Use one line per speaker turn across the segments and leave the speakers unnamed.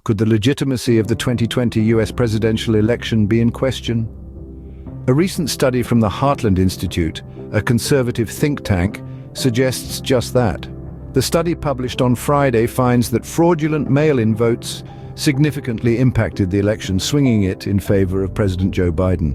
Could the legitimacy of the 2020 US presidential election be in question? A recent study from the Heartland Institute, a conservative think tank, suggests just that. The study published on Friday finds that fraudulent mail-in votes significantly impacted the election, swinging it in favor of President Joe Biden.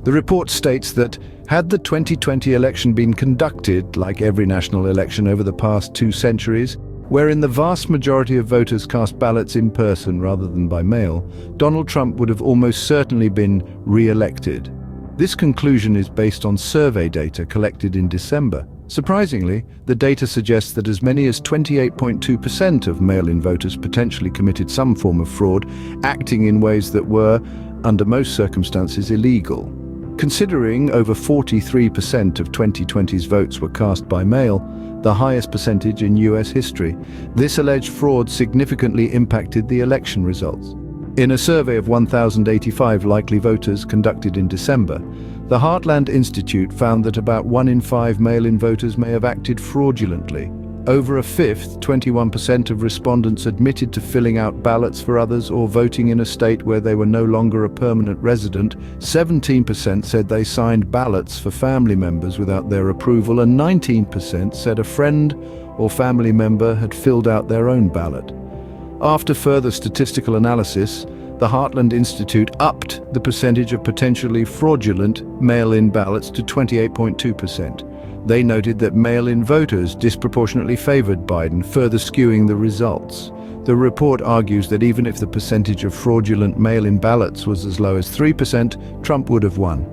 The report states that had the 2020 election been conducted like every national election over the past 2 centuries, wherein the vast majority of voters cast ballots in person rather than by mail, Donald Trump would have almost certainly been re-elected. This conclusion is based on survey data collected in December. Surprisingly, the data suggests that as many as 28.2% of mail-in voters potentially committed some form of fraud, acting in ways that were, under most circumstances, illegal. Considering over 43% of 2020's votes were cast by mail, the highest percentage in US history, this alleged fraud significantly impacted the election results. In a survey of 1,085 likely voters conducted in December, the Heartland Institute found that about 1 in 5 mail-in voters may have acted fraudulently. Over a fifth, 21% of respondents admitted to filling out ballots for others or voting in a state where they were no longer a permanent resident. 17% said they signed ballots for family members without their approval, and 19% said a friend or family member had filled out their own ballot. After further statistical analysis, the Heartland Institute upped the percentage of potentially fraudulent mail-in ballots to 28.2%. They noted that mail-in voters disproportionately favored Biden, further skewing the results. The report argues that even if the percentage of fraudulent mail-in ballots was as low as 3%, Trump would have won.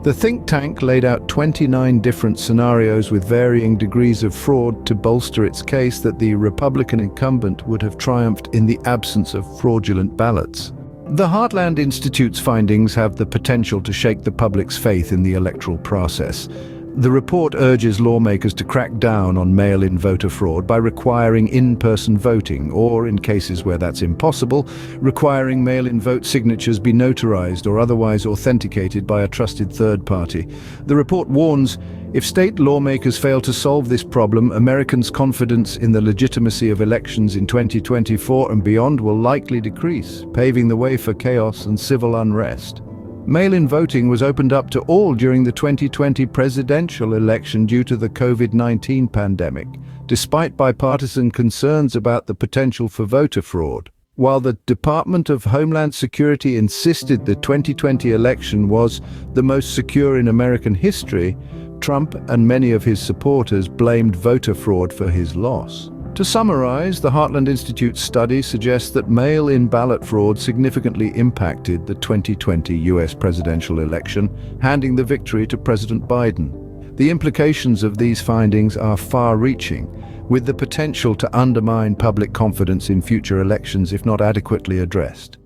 The think tank laid out 29 different scenarios with varying degrees of fraud to bolster its case that the Republican incumbent would have triumphed in the absence of fraudulent ballots. The Heartland Institute's findings have the potential to shake the public's faith in the electoral process. The report urges lawmakers to crack down on mail-in voter fraud by requiring in-person voting, or, in cases where that's impossible, requiring mail-in vote signatures be notarized or otherwise authenticated by a trusted third party. The report warns, if state lawmakers fail to solve this problem, Americans' confidence in the legitimacy of elections in 2024 and beyond will likely decrease, paving the way for chaos and civil unrest. Mail-in voting was opened up to all during the 2020 presidential election due to the COVID-19 pandemic, despite bipartisan concerns about the potential for voter fraud. While the Department of Homeland Security insisted the 2020 election was the most secure in American history, Trump and many of his supporters blamed voter fraud for his loss. To summarize, the Heartland Institute study suggests that mail-in ballot fraud significantly impacted the 2020 US presidential election, handing the victory to President Biden. The implications of these findings are far-reaching, with the potential to undermine public confidence in future elections if not adequately addressed.